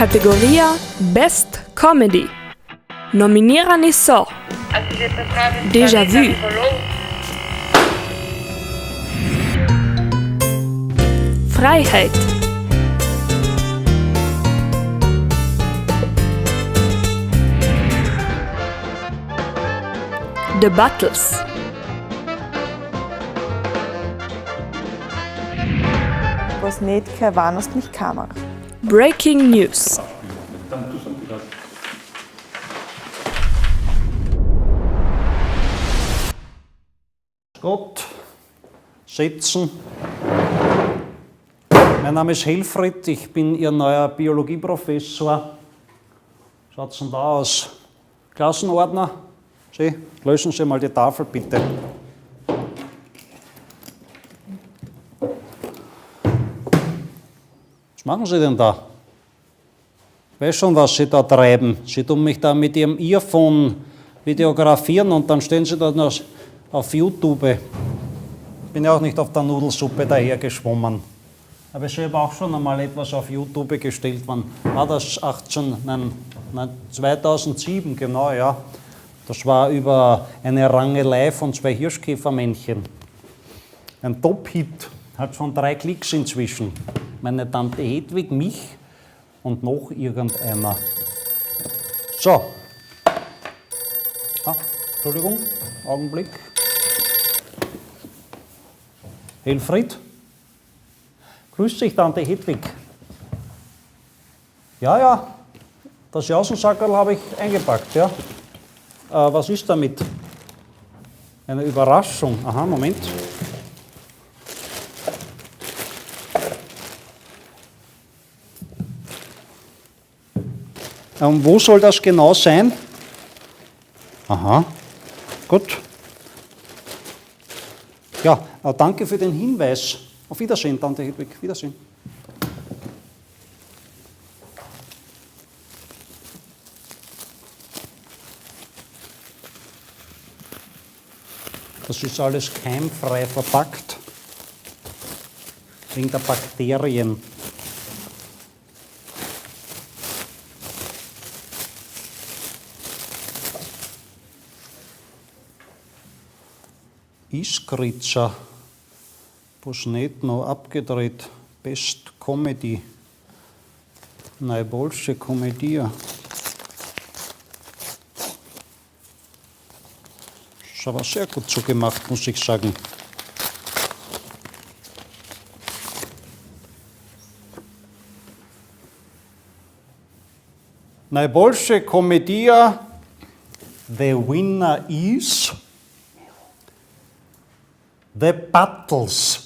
Categoria Best Comedy. Nominirani so Déjà vu, Freiheit, The Battles, Was nicht keine Warnost mich kammer. Breaking News, Gott, sitzen. Mein Name ist Helfried, ich bin Ihr neuer Biologieprofessor. Schaut's denn da aus? Klassenordner? Sie, löschen Sie mal die Tafel, bitte. Was machen Sie denn da? Ich weiß schon, was Sie da treiben. Sie tun mich da mit Ihrem Earphone videografieren und dann stehen Sie da noch auf YouTube. Ich bin ja auch nicht auf der Nudelsuppe dahergeschwommen. Aber ich habe auch schon einmal etwas auf YouTube gestellt. Wann war das? 2007, genau, ja. Das war über eine Rangelei von 2 Hirschkäfermännchen. Ein Top-Hit, hat schon 3 Klicks inzwischen. Meine Tante Hedwig, mich und noch irgendeiner. So. Entschuldigung, Augenblick. Helfried? Grüß dich, Tante Hedwig. Ja, das Jausensackerl habe ich eingepackt, ja. Was ist damit? Eine Überraschung. Aha, Moment. Wo soll das genau sein? Aha, gut. Ja, danke für den Hinweis. Auf Wiedersehen, Tante Hedwig. Wiedersehen. Das ist alles keimfrei verpackt, wegen der Bakterien. Iskritzer, Posnetno abgedreht, Best Comedy, Najboljše Komedija. Das ist aber sehr gut so gemacht, muss ich sagen. Najboljše Komedija, the winner is The Battles.